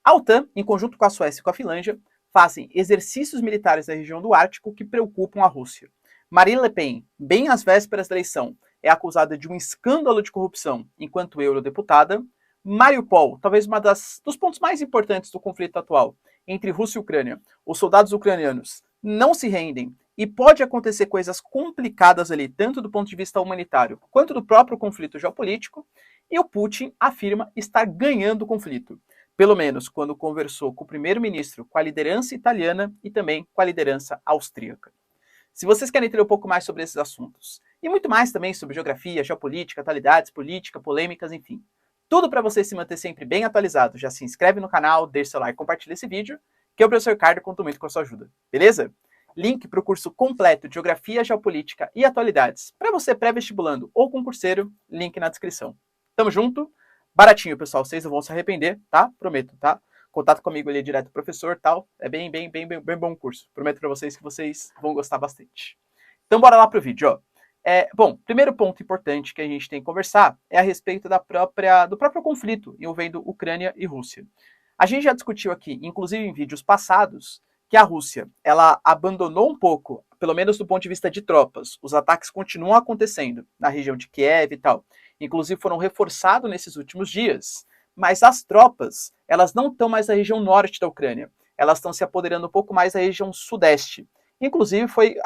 A OTAN, em conjunto com a Suécia e com a Finlândia, fazem exercícios militares na região do Ártico que preocupam a Rússia. Marine Le Pen, bem às vésperas da eleição, é acusada de um escândalo de corrupção enquanto eurodeputada. Mariupol, talvez dos pontos mais importantes do conflito atual entre Rússia e Ucrânia. Os soldados ucranianos não se rendem e pode acontecer coisas complicadas ali, tanto do ponto de vista humanitário quanto do próprio conflito geopolítico, e o Putin afirma estar ganhando o conflito, pelo menos quando conversou com o primeiro-ministro, com a liderança italiana e também com a liderança austríaca. Se vocês querem entender um pouco mais sobre esses assuntos, e muito mais também sobre geografia, geopolítica, atualidades, política, polêmicas, enfim, tudo para você se manter sempre bem atualizado, já se inscreve no canal, deixa seu like, compartilha esse vídeo, que eu, professor Ricardo, conto muito com a sua ajuda, beleza? Link para o curso completo de Geografia, Geopolítica e Atualidades para você pré-vestibulando ou concurseiro, link na descrição. Tamo junto, baratinho, pessoal, vocês não vão se arrepender, tá? Prometo, tá? Contato comigo ali direto do professor, tal, é bem bom curso. Prometo para vocês que vocês vão gostar bastante. Então bora lá pro vídeo, ó. Bom, primeiro ponto importante que a gente tem que conversar é a respeito do próprio conflito envolvendo Ucrânia e Rússia. A gente já discutiu aqui, inclusive em vídeos passados, que a Rússia ela abandonou um pouco, pelo menos do ponto de vista de tropas. Os ataques continuam acontecendo na região de Kiev e tal. Inclusive foram reforçados nesses últimos dias. Mas as tropas, elas não estão mais na região norte da Ucrânia. Elas estão se apoderando um pouco mais da região sudeste. Inclusive foi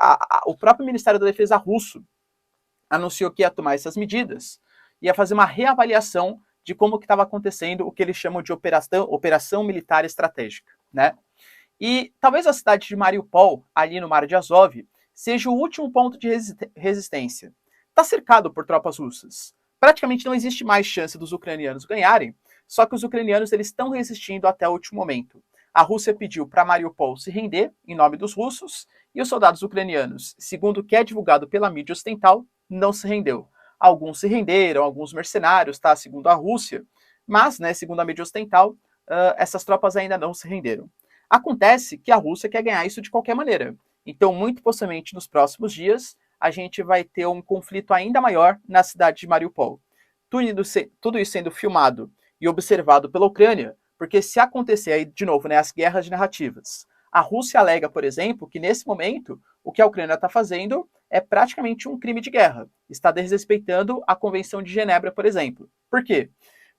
o próprio Ministério da Defesa russo anunciou que ia tomar essas medidas, ia fazer uma reavaliação de como que estava acontecendo o que eles chamam de operação militar estratégica, né? E talvez a cidade de Mariupol, ali no Mar de Azov, seja o último ponto de resistência. Está cercado por tropas russas. Praticamente não existe mais chance dos ucranianos ganharem, só que os ucranianos eles estão resistindo até o último momento. A Rússia pediu para Mariupol se render, em nome dos russos, e os soldados ucranianos, segundo o que é divulgado pela mídia ocidental, não se rendeu. Alguns se renderam, alguns mercenários, tá? Segundo a Rússia, mas, né, segundo a mídia ocidental, essas tropas ainda não se renderam. Acontece que a Rússia quer ganhar isso de qualquer maneira. Então, muito possivelmente, nos próximos dias, a gente vai ter um conflito ainda maior na cidade de Mariupol. Tudo isso sendo filmado e observado pela Ucrânia, porque se acontecer aí, de novo, né, as guerras de narrativas, a Rússia alega, por exemplo, que nesse momento o que a Ucrânia está fazendo é praticamente um crime de guerra. Está desrespeitando a Convenção de Genebra, por exemplo. Por quê?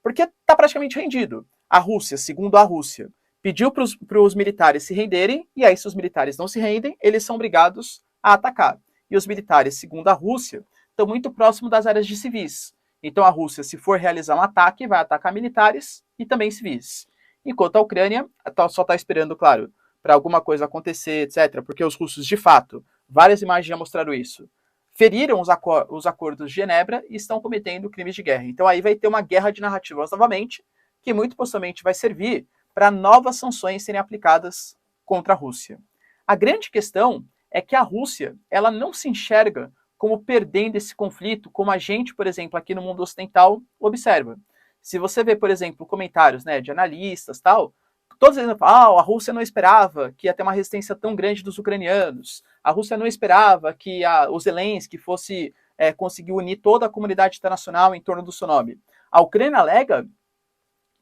Porque está praticamente rendido. A Rússia, segundo a Rússia, pediu para os militares se renderem, e aí se os militares não se rendem, eles são obrigados a atacar. E os militares, segundo a Rússia, estão muito próximos das áreas de civis. Então a Rússia, se for realizar um ataque, vai atacar militares e também civis. Enquanto a Ucrânia só está esperando, claro, para alguma coisa acontecer, etc., porque os russos, de fato, várias imagens já mostraram isso, feriram os acordos de Genebra e estão cometendo crimes de guerra. Então aí vai ter uma guerra de narrativas novamente, que muito possivelmente vai servir para novas sanções serem aplicadas contra a Rússia. A grande questão é que a Rússia ela não se enxerga como perdendo esse conflito, como a gente, por exemplo, aqui no mundo ocidental, observa. Se você vê, por exemplo, comentários, né, de analistas, tal, todos eles falam, a Rússia não esperava que ia ter uma resistência tão grande dos ucranianos, a Rússia não esperava que o Zelensky fosse conseguir unir toda a comunidade internacional em torno do seu nome. A Ucrânia alega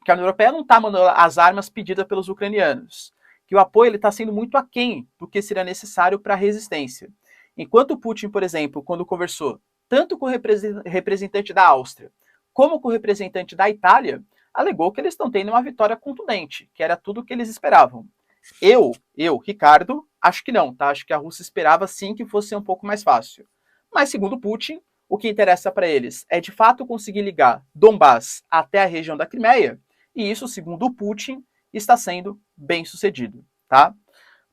que a União Europeia não está mandando as armas pedidas pelos ucranianos, que o apoio está sendo muito aquém do que seria necessário para a resistência. Enquanto o Putin, por exemplo, quando conversou tanto com o representante da Áustria como com o representante da Itália, alegou que eles estão tendo uma vitória contundente, que era tudo o que eles esperavam. Eu, Ricardo, acho que não, tá? Acho que a Rússia esperava sim que fosse um pouco mais fácil. Mas, segundo Putin, o que interessa para eles é de fato conseguir ligar Donbás até a região da Crimeia, e isso, segundo o Putin, está sendo bem sucedido, tá?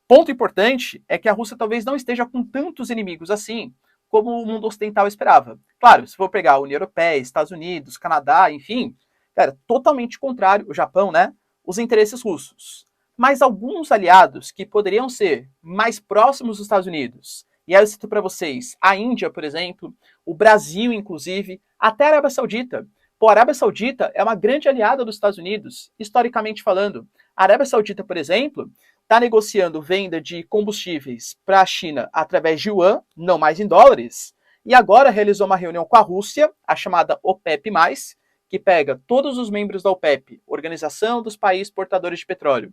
Ponto importante é que a Rússia talvez não esteja com tantos inimigos assim, como o mundo ocidental esperava. Claro, se for pegar a União Europeia, Estados Unidos, Canadá, enfim, cara, totalmente contrário, o Japão, né? Os interesses russos. Mas alguns aliados que poderiam ser mais próximos dos Estados Unidos, e aí eu cito para vocês a Índia, por exemplo, o Brasil, inclusive, até a Arábia Saudita. Pô, a Arábia Saudita é uma grande aliada dos Estados Unidos, historicamente falando. A Arábia Saudita, por exemplo, está negociando venda de combustíveis para a China através de yuan, não mais em dólares, e agora realizou uma reunião com a Rússia, a chamada OPEP+, que pega todos os membros da OPEP, Organização dos Países Portadores de Petróleo,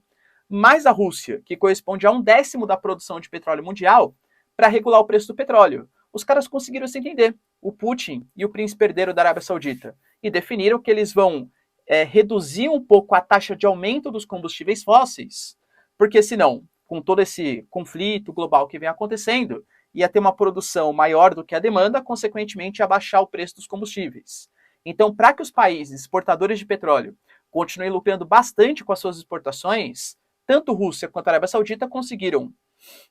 mais a Rússia, que corresponde a 1/10 da produção de petróleo mundial, para regular o preço do petróleo. Os caras conseguiram se entender, o Putin e o príncipe herdeiro da Arábia Saudita, e definiram que eles vão reduzir um pouco a taxa de aumento dos combustíveis fósseis, porque senão, com todo esse conflito global que vem acontecendo, ia ter uma produção maior do que a demanda, consequentemente abaixar o preço dos combustíveis. Então, para que os países exportadores de petróleo continuem lucrando bastante com as suas exportações, tanto Rússia quanto a Arábia Saudita conseguiram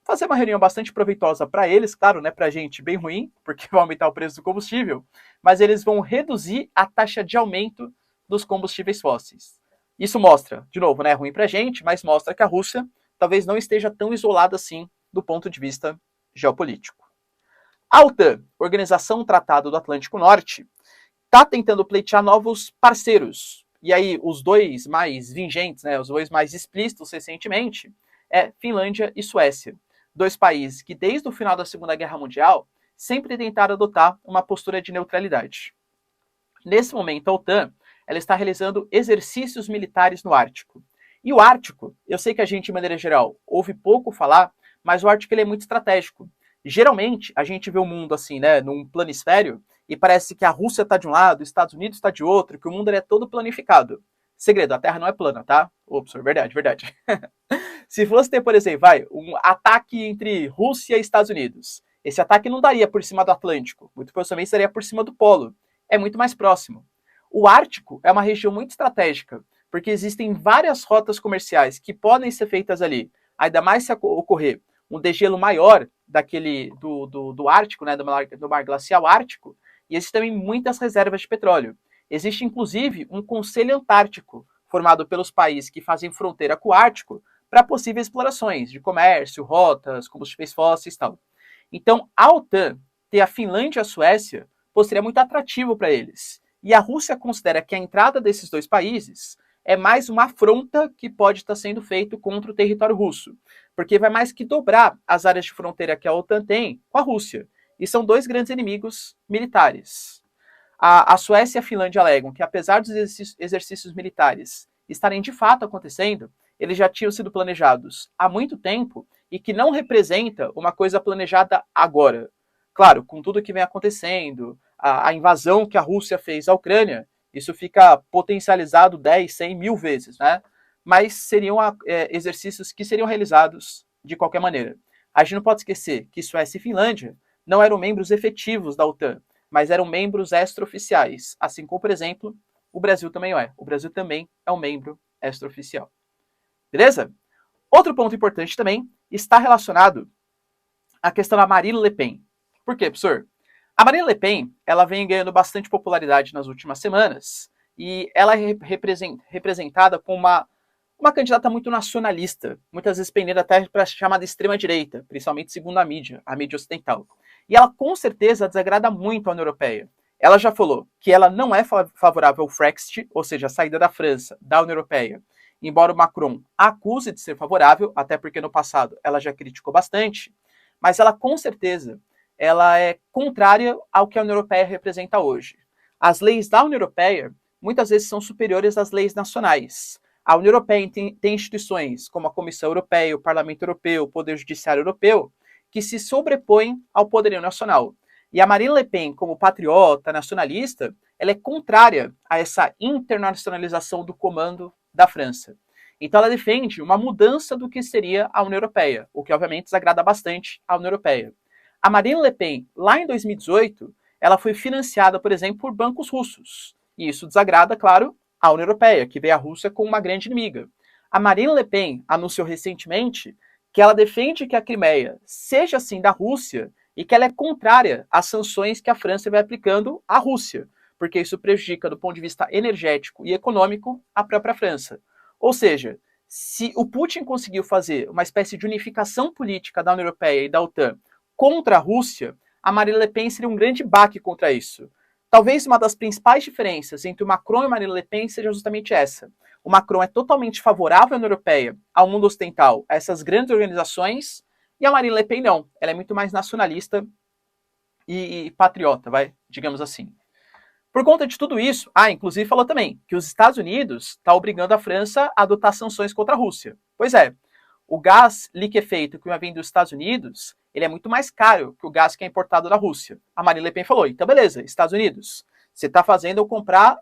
fazer uma reunião bastante proveitosa para eles, claro, né, para a gente bem ruim, porque vai aumentar o preço do combustível, mas eles vão reduzir a taxa de aumento dos combustíveis fósseis. Isso mostra, de novo, né, ruim para a gente, mas mostra que a Rússia talvez não esteja tão isolada assim do ponto de vista geopolítico. A OTAN, Organização Tratado do Atlântico Norte, está tentando pleitear novos parceiros. E aí, os dois mais vingentes, né, os dois mais explícitos recentemente, é Finlândia e Suécia. Dois países que, desde o final da Segunda Guerra Mundial, sempre tentaram adotar uma postura de neutralidade. Nesse momento, a OTAN ela está realizando exercícios militares no Ártico. E o Ártico, eu sei que a gente, de maneira geral, ouve pouco falar, mas o Ártico ele é muito estratégico. Geralmente, a gente vê o mundo assim, né, num planisfério, e parece que a Rússia está de um lado, os Estados Unidos está de outro, que o mundo é todo planificado. Segredo, a Terra não é plana, tá? Ops, verdade, verdade. Se fosse ter, por exemplo, um ataque entre Rússia e Estados Unidos, esse ataque não daria por cima do Atlântico, muito possivelmente daria por cima do Polo. É muito mais próximo. O Ártico é uma região muito estratégica, porque existem várias rotas comerciais que podem ser feitas ali, ainda mais se ocorrer um degelo maior do Ártico, né, do mar glacial Ártico, e existem também muitas reservas de petróleo. Existe, inclusive, um Conselho Antártico, formado pelos países que fazem fronteira com o Ártico, para possíveis explorações de comércio, rotas, combustíveis fósseis e tal. Então, a OTAN ter a Finlândia e a Suécia seria muito atrativo para eles. E a Rússia considera que a entrada desses dois países é mais uma afronta que pode estar sendo feito contra o território russo, porque vai mais que dobrar as áreas de fronteira que a OTAN tem com a Rússia. E são dois grandes inimigos militares. A Suécia e a Finlândia alegam que, apesar dos exercícios militares estarem de fato acontecendo, eles já tinham sido planejados há muito tempo e que não representa uma coisa planejada agora. Claro, com tudo que vem acontecendo, a invasão que a Rússia fez à Ucrânia, isso fica potencializado 10, 100 mil vezes, né? Mas seriam exercícios que seriam realizados de qualquer maneira. A gente não pode esquecer que Suécia e Finlândia não eram membros efetivos da OTAN, mas eram membros extraoficiais, assim como, por exemplo, o Brasil também é. O Brasil também é um membro extraoficial. Beleza? Outro ponto importante também está relacionado à questão da Marine Le Pen. Por quê, professor? A Marine Le Pen ela vem ganhando bastante popularidade nas últimas semanas e ela é representada como uma candidata muito nacionalista, muitas vezes pendendo até para a chamada extrema-direita, principalmente segundo a mídia ocidental. E ela com certeza desagrada muito a União Europeia. Ela já falou que ela não é favorável ao Frexit, ou seja, a saída da França da União Europeia, embora o Macron a acuse de ser favorável, até porque no passado ela já criticou bastante, mas ela com certeza ela é contrária ao que a União Europeia representa hoje. As leis da União Europeia muitas vezes são superiores às leis nacionais. A União Europeia tem instituições como a Comissão Europeia, o Parlamento Europeu, o Poder Judiciário Europeu, que se sobrepõem ao poderio nacional. E a Marine Le Pen, como patriota, nacionalista, ela é contrária a essa internacionalização do comando da França. Então ela defende uma mudança do que seria a União Europeia, o que obviamente desagrada bastante a União Europeia. A Marine Le Pen, lá em 2018, ela foi financiada, por exemplo, por bancos russos. E isso desagrada, claro, a União Europeia, que vê a Rússia como uma grande inimiga. A Marine Le Pen anunciou recentemente que ela defende que a Crimeia seja, assim, da Rússia e que ela é contrária às sanções que a França vai aplicando à Rússia, porque isso prejudica, do ponto de vista energético e econômico, a própria França. Ou seja, se o Putin conseguiu fazer uma espécie de unificação política da União Europeia e da OTAN contra a Rússia, a Marine Le Pen seria um grande baque contra isso. Talvez uma das principais diferenças entre o Macron e a Marine Le Pen seja justamente essa. O Macron é totalmente favorável à União Europeia, ao mundo ocidental, a essas grandes organizações, e a Marine Le Pen não. Ela é muito mais nacionalista e patriota, digamos assim. Por conta de tudo isso, inclusive falou também que os Estados Unidos estão obrigando a França a adotar sanções contra a Rússia. Pois é, o gás liquefeito que vem dos Estados Unidos, ele é muito mais caro que o gás que é importado da Rússia. A Marine Le Pen falou, então beleza, Estados Unidos, você está fazendo eu comprar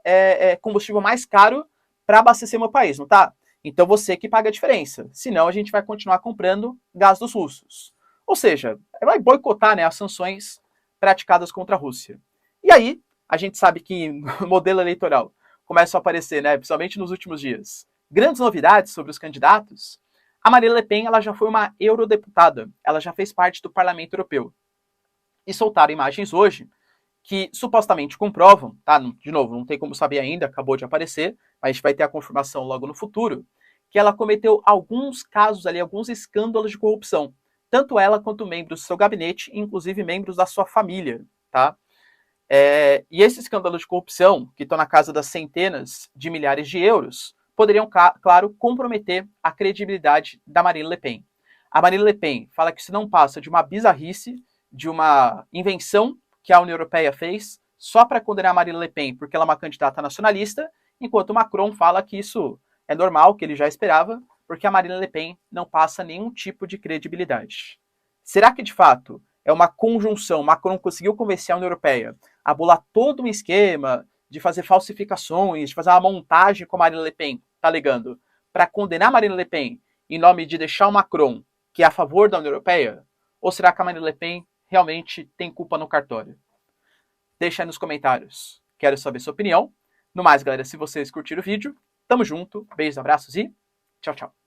combustível mais caro para abastecer meu país, não tá? Então você que paga a diferença, senão a gente vai continuar comprando gás dos russos. Ou seja, vai boicotar, né, as sanções praticadas contra a Rússia. E aí, a gente sabe que no modelo eleitoral começam a aparecer, né, principalmente nos últimos dias, grandes novidades sobre os candidatos. A Marine Le Pen ela já foi uma eurodeputada, ela já fez parte do Parlamento Europeu. E soltaram imagens hoje que supostamente comprovam, tá? De novo, não tem como saber ainda, acabou de aparecer, mas a gente vai ter a confirmação logo no futuro, que ela cometeu alguns casos ali, alguns escândalos de corrupção. Tanto ela quanto membros do seu gabinete, inclusive membros da sua família, tá? E esses escândalos de corrupção, que estão na casa das centenas de milhares de euros, poderiam, claro, comprometer a credibilidade da Marine Le Pen. A Marine Le Pen fala que isso não passa de uma bizarrice, de uma invenção que a União Europeia fez só para condenar a Marine Le Pen porque ela é uma candidata nacionalista, enquanto Macron fala que isso é normal, que ele já esperava, porque a Marine Le Pen não passa nenhum tipo de credibilidade. Será que, de fato, é uma conjunção? Macron conseguiu convencer a União Europeia a bolar todo um esquema de fazer falsificações, de fazer uma montagem com a Marine Le Pen, tá alegando, para condenar a Marine Le Pen em nome de deixar o Macron, que é a favor da União Europeia? Ou será que a Marine Le Pen realmente tem culpa no cartório? Deixa aí nos comentários. Quero saber sua opinião. No mais, galera, se vocês curtiram o vídeo, tamo junto, beijos, abraços e tchau, tchau.